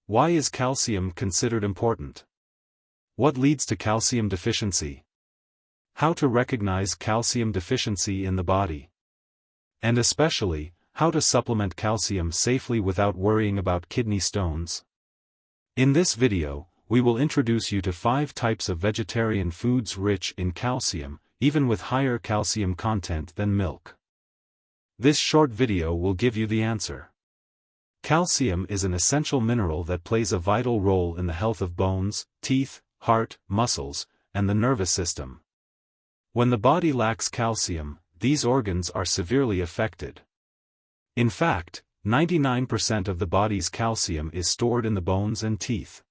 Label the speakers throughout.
Speaker 1: Why is calcium considered important? What leads to calcium deficiency? How to recognize calcium deficiency in the body? And especially, how to supplement calcium safely without worrying about kidney stones? In this video, we will introduce you to 5 types of vegetarian foods rich in calcium, even with higher calcium content than milk. This short video will give you the answer. Calcium is an essential mineral that plays a vital role in the health of bones, teeth, heart, muscles, and the nervous system. When the body lacks calcium, these organs are severely affected. In fact, 99% of the body's calcium is stored in the bones and teeth.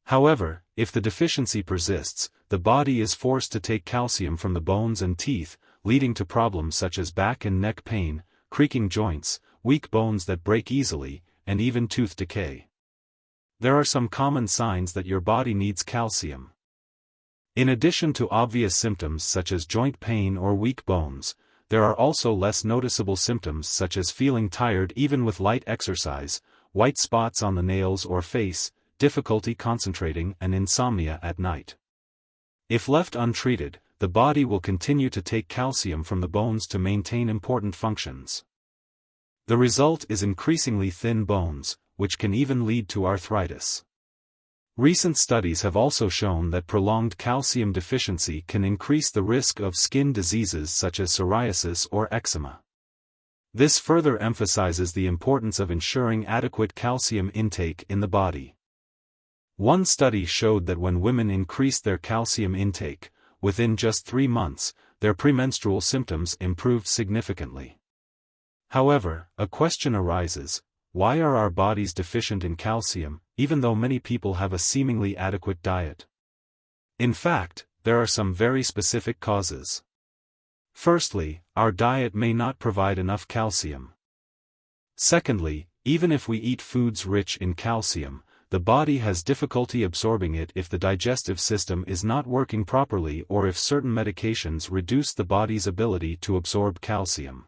Speaker 1: However, if the deficiency persists, the body is forced to take calcium from the bones and teeth, leading to problems such as back and neck pain, creaking joints, weak bones that break easily, and even tooth decay. There are some common signs that your body needs calcium. In addition to obvious symptoms such as joint pain or weak bones, there are also less noticeable symptoms such as feeling tired even with light exercise, white spots on the nails or face, difficulty concentrating, and insomnia at night. If left untreated, the body will continue to take calcium from the bones to maintain important functions. The result is increasingly thin bones, which can even lead to arthritis. Recent studies have also shown that prolonged calcium deficiency can increase the risk of skin diseases such as psoriasis or eczema. This further emphasizes the importance of ensuring adequate calcium intake in the body. One study showed that when women increased their calcium intake, within just 3 months, their premenstrual symptoms improved significantly. However, a question arises: why are our bodies deficient in calcium, even though many people have a seemingly adequate diet? In fact, there are some very specific causes. Firstly, our diet may not provide enough calcium. Secondly, even if we eat foods rich in calcium, the body has difficulty absorbing it if the digestive system is not working properly or if certain medications reduce the body's ability to absorb calcium.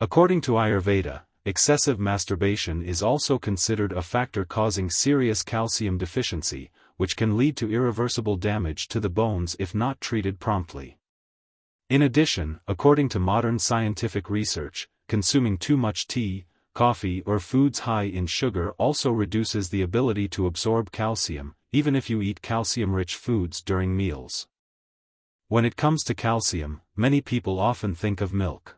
Speaker 1: According to Ayurveda, excessive masturbation is also considered a factor causing serious calcium deficiency, which can lead to irreversible damage to the bones if not treated promptly. In addition, according to modern scientific research, consuming too much tea, coffee, or foods high in sugar also reduces the ability to absorb calcium, even if you eat calcium-rich foods during meals. When it comes to calcium, many people often think of milk.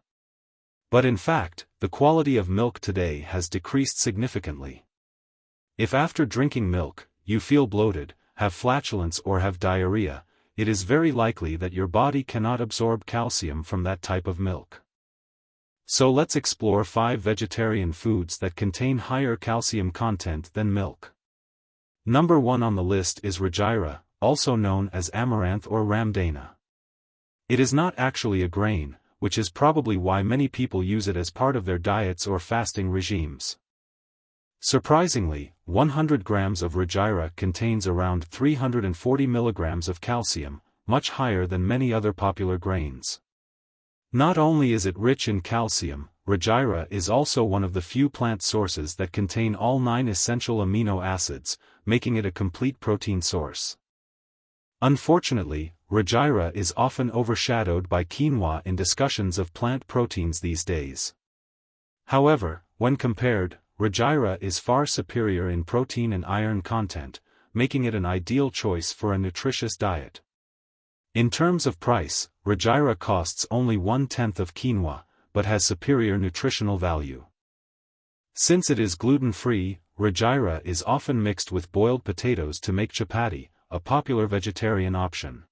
Speaker 1: But in fact, the quality of milk today has decreased significantly. If after drinking milk, you feel bloated, have flatulence or have diarrhea, it is very likely that your body cannot absorb calcium from that type of milk. So let's explore 5 vegetarian foods that contain higher calcium content than milk. Number 1 on the list is Ragira, also known as amaranth or ramdana. It is not actually a grain, which is probably why many people use it as part of their diets or fasting regimes. Surprisingly, 100 grams of Ragira contains around 340 milligrams of calcium, much higher than many other popular grains. Not only is it rich in calcium, Ragira is also one of the few plant sources that contain all 9 essential amino acids, making it a complete protein source. Unfortunately, Ragira is often overshadowed by quinoa in discussions of plant proteins these days. However, when compared, Ragira is far superior in protein and iron content, making it an ideal choice for a nutritious diet. In terms of price, Ragira costs only 1/10 of quinoa, but has superior nutritional value. Since it is gluten-free, Ragira is often mixed with boiled potatoes to make chapati, a popular vegetarian option.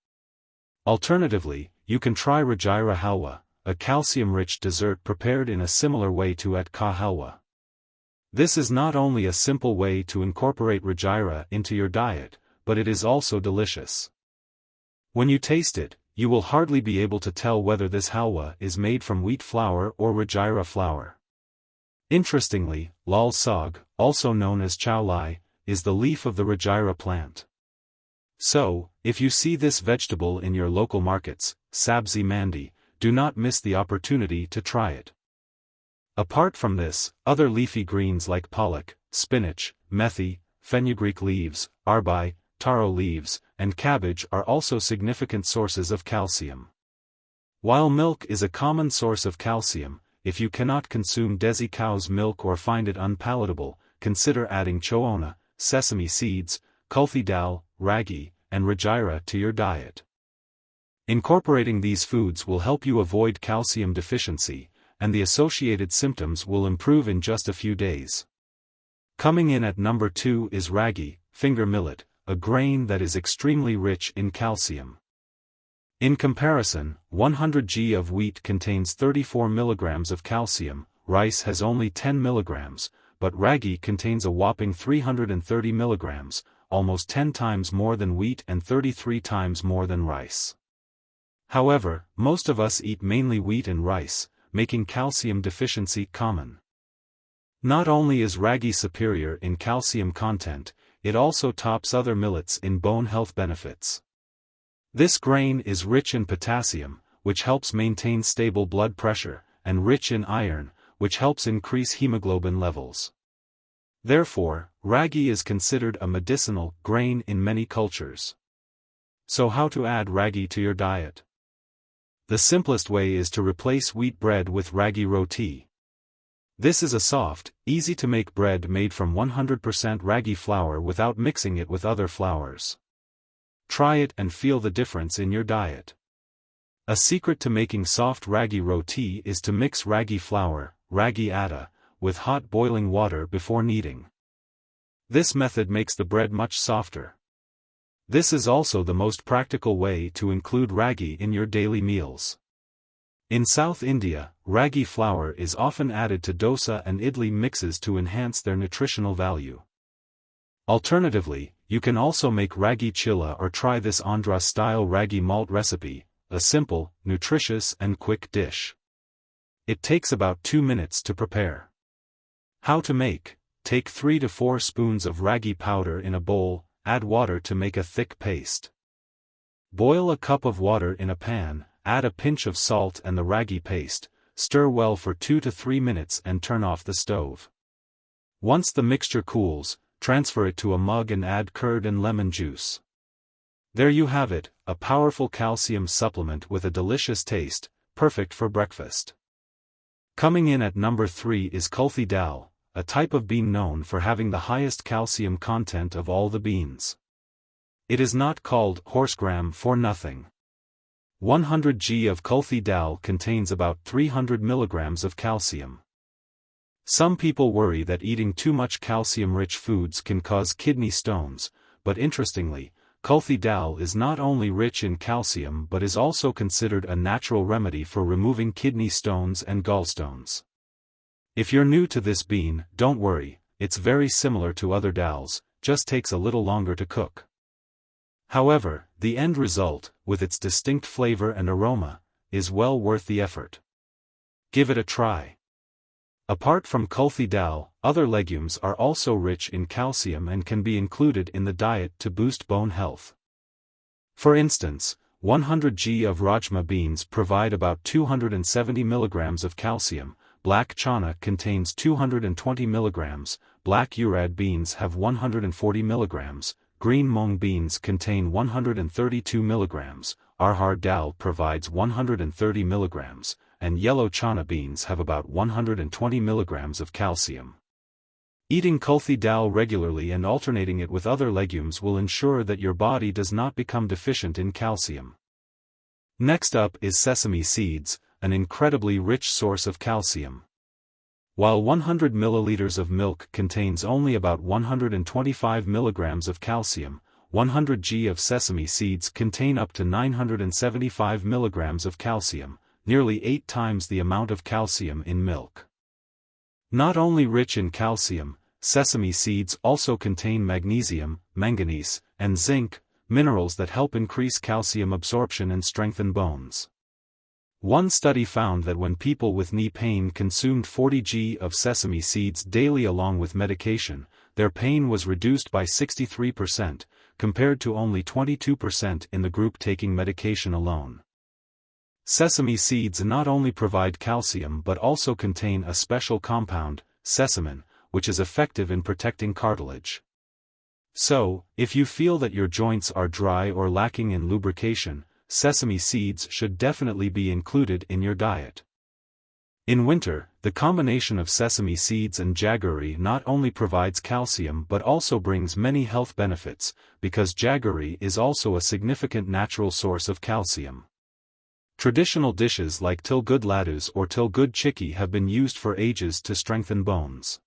Speaker 1: Alternatively, you can try Ragira halwa, a calcium-rich dessert prepared in a similar way to atka halwa. This is not only a simple way to incorporate Ragira into your diet, but it is also delicious. When you taste it, you will hardly be able to tell whether this halwa is made from wheat flour or Ragira flour. Interestingly, lal sag, also known as chow lai, is the leaf of the Ragira plant. So, if you see this vegetable in your local markets, sabzi mandi, do not miss the opportunity to try it. Apart from this, other leafy greens like palak, spinach, methi, fenugreek leaves, arbai, taro leaves, and cabbage are also significant sources of calcium. While milk is a common source of calcium, if you cannot consume desi cow's milk or find it unpalatable, consider adding choona, sesame seeds, kulthi dal, ragi, and rajira to your diet. Incorporating these foods will help you avoid calcium deficiency, and the associated symptoms will improve in just a few days. Coming in at number 2 is ragi, finger millet, a grain that is extremely rich in calcium. In comparison, 100 g of wheat contains 34 mg of calcium, rice has only 10 mg, but ragi contains a whopping 330 mg, almost 10 times more than wheat and 33 times more than rice. However, most of us eat mainly wheat and rice, making calcium deficiency common. Not only is ragi superior in calcium content, it also tops other millets in bone health benefits. This grain is rich in potassium, which helps maintain stable blood pressure, and rich in iron, which helps increase hemoglobin levels. Therefore, ragi is considered a medicinal grain in many cultures. So how to add ragi to your diet? The simplest way is to replace wheat bread with ragi roti. This is a soft, easy-to-make bread made from 100% ragi flour without mixing it with other flours. Try it and feel the difference in your diet. A secret to making soft ragi roti is to mix ragi flour, ragi atta, with hot boiling water before kneading. This method makes the bread much softer. This is also the most practical way to include ragi in your daily meals. In South India, ragi flour is often added to dosa and idli mixes to enhance their nutritional value. Alternatively, you can also make ragi chilla or try this Andhra-style ragi malt recipe, a simple, nutritious and quick dish. It takes about 2 minutes to prepare. How to make: take 3 to 4 spoons of ragi powder in a bowl, add water to make a thick paste. Boil a cup of water in a pan, add a pinch of salt and the ragi paste, stir well for 2 to 3 minutes and turn off the stove. Once the mixture cools, transfer it to a mug and add curd and lemon juice. There you have it, a powerful calcium supplement with a delicious taste, perfect for breakfast. Coming in at number 3 is kulthi dal, a type of bean known for having the highest calcium content of all the beans. It is not called horsegram for nothing. 100 g of kulthi dal contains about 300 mg of calcium. Some people worry that eating too much calcium-rich foods can cause kidney stones, but interestingly, kulthi dal is not only rich in calcium but is also considered a natural remedy for removing kidney stones and gallstones. If you're new to this bean, don't worry, it's very similar to other dals, just takes a little longer to cook. However, the end result, with its distinct flavor and aroma, is well worth the effort. Give it a try. Apart from kulthi dal, other legumes are also rich in calcium and can be included in the diet to boost bone health. For instance, 100 g of rajma beans provide about 270 mg of calcium, black chana contains 220 mg, black urad beans have 140 mg, green mung beans contain 132 mg, arhar dal provides 130 mg, and yellow chana beans have about 120 mg of calcium. Eating kulthi dal regularly and alternating it with other legumes will ensure that your body does not become deficient in calcium. Next up is sesame seeds, an incredibly rich source of calcium. While 100 milliliters of milk contains only about 125 mg of calcium, 100 g of sesame seeds contain up to 975 mg of calcium, nearly 8 times the amount of calcium in milk. Not only rich in calcium, sesame seeds also contain magnesium, manganese, and zinc, minerals that help increase calcium absorption and strengthen bones. One study found that when people with knee pain consumed 40 g of sesame seeds daily along with medication, their pain was reduced by 63%, compared to only 22% in the group taking medication alone. Sesame seeds not only provide calcium but also contain a special compound, sesamin, which is effective in protecting cartilage. So, if you feel that your joints are dry or lacking in lubrication, sesame seeds should definitely be included in your diet. In winter, the combination of sesame seeds and jaggery not only provides calcium but also brings many health benefits, because jaggery is also a significant natural source of calcium. Traditional dishes like tilgud laddus or tilgud chicky have been used for ages to strengthen bones.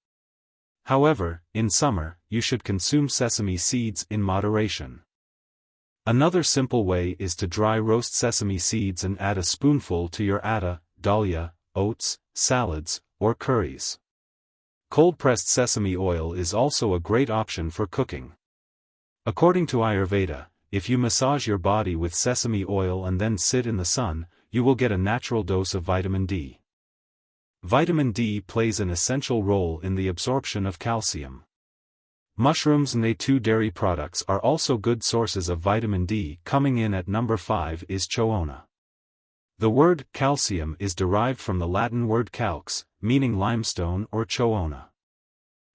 Speaker 1: However, in summer, you should consume sesame seeds in moderation. Another simple way is to dry roast sesame seeds and add a spoonful to your atta, dalia, oats, salads, or curries. Cold-pressed sesame oil is also a great option for cooking. According to Ayurveda, if you massage your body with sesame oil and then sit in the sun, you will get a natural dose of vitamin D. Vitamin D plays an essential role in the absorption of calcium. Mushrooms and A2 dairy products are also good sources of vitamin D. Coming in at number 5 is choona. The word calcium is derived from the Latin word calx, meaning limestone or choona.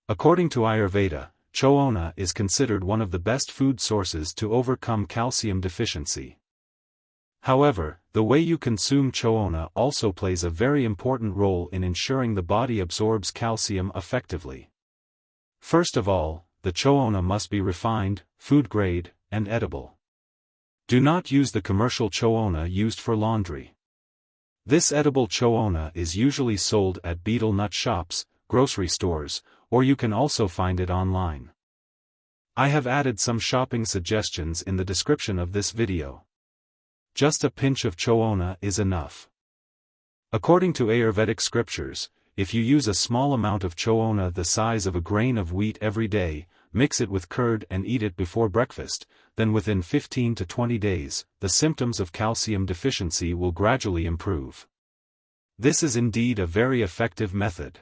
Speaker 1: According to Ayurveda, choona is considered one of the best food sources to overcome calcium deficiency. However, the way you consume choona also plays a very important role in ensuring the body absorbs calcium effectively. First of all, the choona must be refined, food grade, and edible. Do not use the commercial choona used for laundry. This edible choona is usually sold at betel nut shops, grocery stores, or you can also find it online. I have added some shopping suggestions in the description of this video. Just a pinch of choona is enough. According to Ayurvedic scriptures, if you use a small amount of choona the size of a grain of wheat every day, mix it with curd and eat it before breakfast, then within 15 to 20 days, the symptoms of calcium deficiency will gradually improve. This is indeed a very effective method.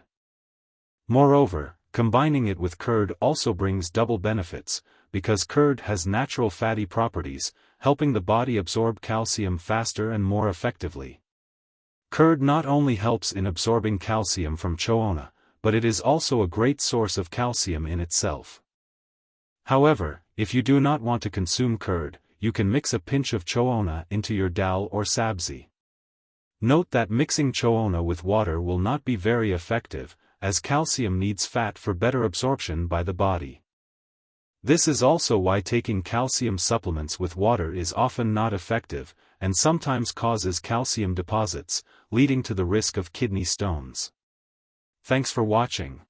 Speaker 1: Moreover, combining it with curd also brings double benefits, because curd has natural fatty properties, helping the body absorb calcium faster and more effectively. Curd not only helps in absorbing calcium from choona, but it is also a great source of calcium in itself. However, if you do not want to consume curd, you can mix a pinch of choona into your dal or sabzi. Note that mixing choona with water will not be very effective, as calcium needs fat for better absorption by the body. This is also why taking calcium supplements with water is often not effective, and sometimes causes calcium deposits, leading to the risk of kidney stones. Thanks for watching.